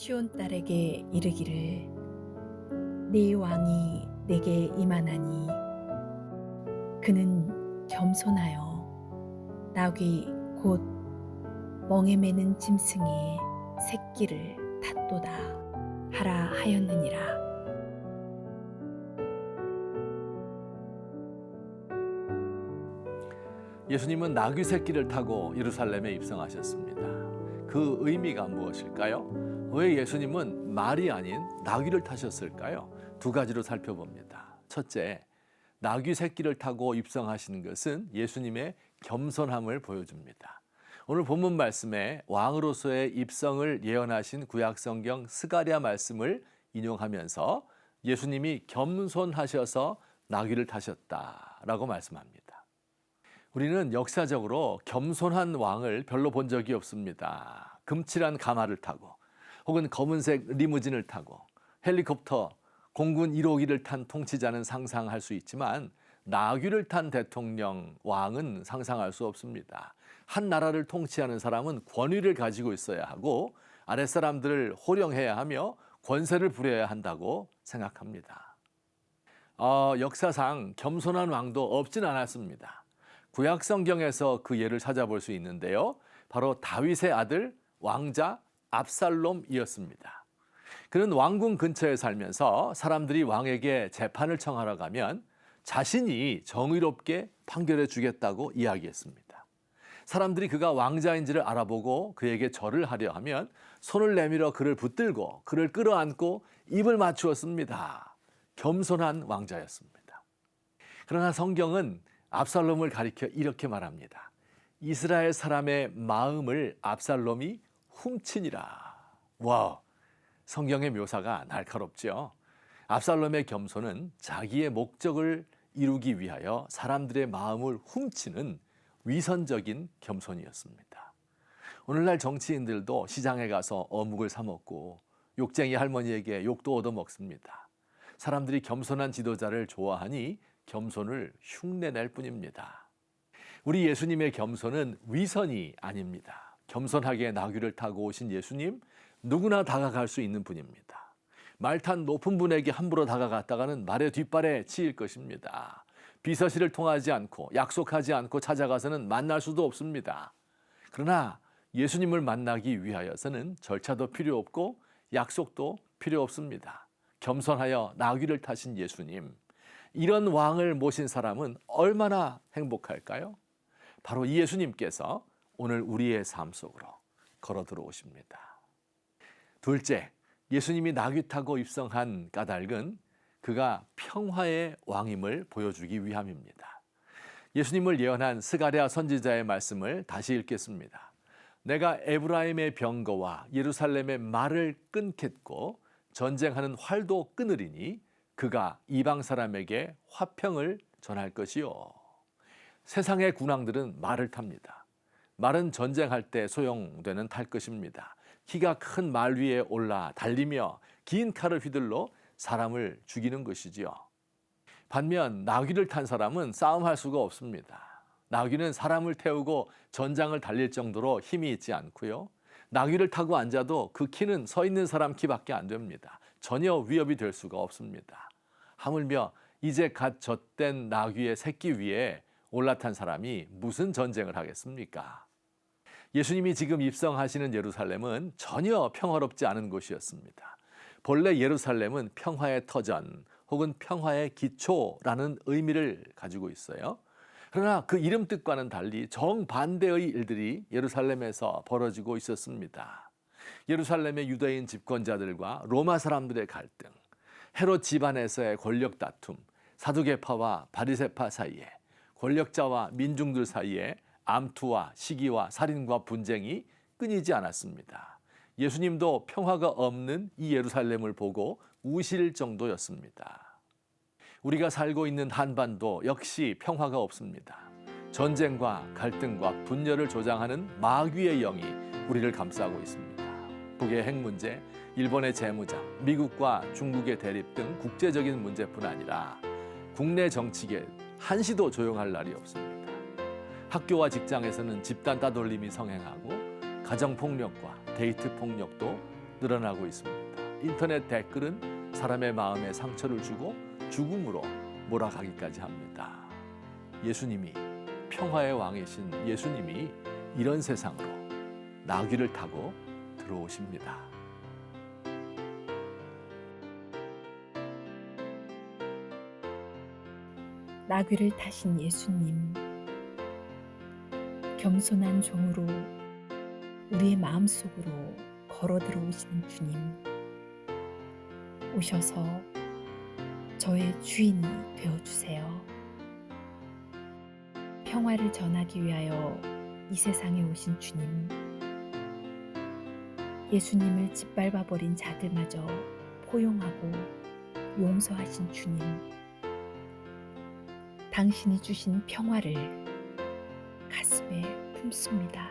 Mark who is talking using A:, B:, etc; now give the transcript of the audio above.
A: 시온 딸에게 이르기를 네 왕이 내게 임하나니 그는 겸손하여 나귀 곧 멍에 매는 짐승의 새끼를 탔도다 하라 하였느니라.
B: 예수님은 나귀 새끼를 타고 예루살렘에 입성하셨습니다. 그 의미가 무엇일까요? 왜 예수님은 말이 아닌 나귀를 타셨을까요? 두 가지로 살펴봅니다. 첫째, 나귀 새끼를 타고 입성하시는 것은 예수님의 겸손함을 보여줍니다. 오늘 본문 말씀에 왕으로서의 입성을 예언하신 구약성경 스가랴 말씀을 인용하면서 예수님이 겸손하셔서 나귀를 타셨다라고 말씀합니다. 우리는 역사적으로 겸손한 왕을 별로 본 적이 없습니다. 금칠한 가마를 타고 혹은 검은색 리무진을 타고 헬리콥터, 공군 1호기를 탄 통치자는 상상할 수 있지만 나귀를 탄 대통령, 왕은 상상할 수 없습니다. 한 나라를 통치하는 사람은 권위를 가지고 있어야 하고 아랫사람들을 호령해야 하며 권세를 부려야 한다고 생각합니다. 역사상 겸손한 왕도 없진 않았습니다. 구약 성경에서 그 예를 찾아볼 수 있는데요. 바로 다윗의 아들 왕자 압살롬이었습니다. 그는 왕궁 근처에 살면서 사람들이 왕에게 재판을 청하러 가면 자신이 정의롭게 판결해 주겠다고 이야기했습니다. 사람들이 그가 왕자인지를 알아보고 그에게 절을 하려 하면 손을 내밀어 그를 붙들고 그를 끌어안고 입을 맞추었습니다. 겸손한 왕자였습니다. 그러나 성경은 압살롬을 가리켜 이렇게 말합니다. 이스라엘 사람의 마음을 압살롬이 훔치니라. 와, 성경의 묘사가 날카롭죠. 압살롬의 겸손은 자기의 목적을 이루기 위하여 사람들의 마음을 훔치는 위선적인 겸손이었습니다. 오늘날 정치인들도 시장에 가서 어묵을 사 먹고 욕쟁이 할머니에게 욕도 얻어먹습니다. 사람들이 겸손한 지도자를 좋아하니 겸손을 흉내낼 뿐입니다. 우리 예수님의 겸손은 위선이 아닙니다. 겸손하게 나귀를 타고 오신 예수님, 누구나 다가갈 수 있는 분입니다. 말 탄 높은 분에게 함부로 다가갔다가는 말의 뒷발에 치일 것입니다. 비서실을 통하지 않고 약속하지 않고 찾아가서는 만날 수도 없습니다. 그러나 예수님을 만나기 위하여서는 절차도 필요 없고 약속도 필요 없습니다. 겸손하여 나귀를 타신 예수님, 이런 왕을 모신 사람은 얼마나 행복할까요? 바로 이 예수님께서 오늘 우리의 삶 속으로 걸어 들어오십니다. 둘째, 예수님이 나귀 타고 입성한 까닭은 그가 평화의 왕임을 보여주기 위함입니다. 예수님을 예언한 스가랴 선지자의 말씀을 다시 읽겠습니다. 내가 에브라임의 병거와 예루살렘의 말을 끊겠고 전쟁하는 활도 끊으리니 그가 이방 사람에게 화평을 전할 것이요. 세상의 군왕들은 말을 탑니다. 말은 전쟁할 때 소용되는 탈 것입니다. 키가 큰 말 위에 올라 달리며 긴 칼을 휘둘러 사람을 죽이는 것이지요. 반면 나귀를 탄 사람은 싸움할 수가 없습니다. 나귀는 사람을 태우고 전장을 달릴 정도로 힘이 있지 않고요. 나귀를 타고 앉아도 그 키는 서 있는 사람 키밖에 안 됩니다. 전혀 위협이 될 수가 없습니다. 하물며 이제 갓 젖된 나귀의 새끼 위에 올라탄 사람이 무슨 전쟁을 하겠습니까? 예수님이 지금 입성하시는 예루살렘은 전혀 평화롭지 않은 곳이었습니다. 본래 예루살렘은 평화의 터전 혹은 평화의 기초라는 의미를 가지고 있어요. 그러나 그 이름 뜻과는 달리 정반대의 일들이 예루살렘에서 벌어지고 있었습니다. 예루살렘의 유대인 집권자들과 로마 사람들의 갈등, 헤롯 집안에서의 권력 다툼, 사두개파와 바리새파 사이에, 권력자와 민중들 사이에 암투와 시기와 살인과 분쟁이 끊이지 않았습니다. 예수님도 평화가 없는 이 예루살렘을 보고 우실 정도였습니다. 우리가 살고 있는 한반도 역시 평화가 없습니다. 전쟁과 갈등과 분열을 조장하는 마귀의 영이 우리를 감싸고 있습니다. 북의 핵 문제, 일본의 재무장, 미국과 중국의 대립 등 국제적인 문제뿐 아니라 국내 정치계 한시도 조용할 날이 없습니다. 학교와 직장에서는 집단 따돌림이 성행하고 가정폭력과 데이트 폭력도 늘어나고 있습니다. 인터넷 댓글은 사람의 마음에 상처를 주고 죽음으로 몰아가기까지 합니다. 예수님이, 평화의 왕이신 예수님이 이런 세상으로 나귀를 타고 들어오십니다.
A: 나귀를 타신 예수님, 겸손한 종으로 우리의 마음속으로 걸어 들어오시는 주님, 오셔서 저의 주인이 되어주세요. 평화를 전하기 위하여 이 세상에 오신 주님, 예수님을 짓밟아버린 자들마저 포용하고 용서하신 주님, 당신이 주신 평화를 가슴에 품습니다.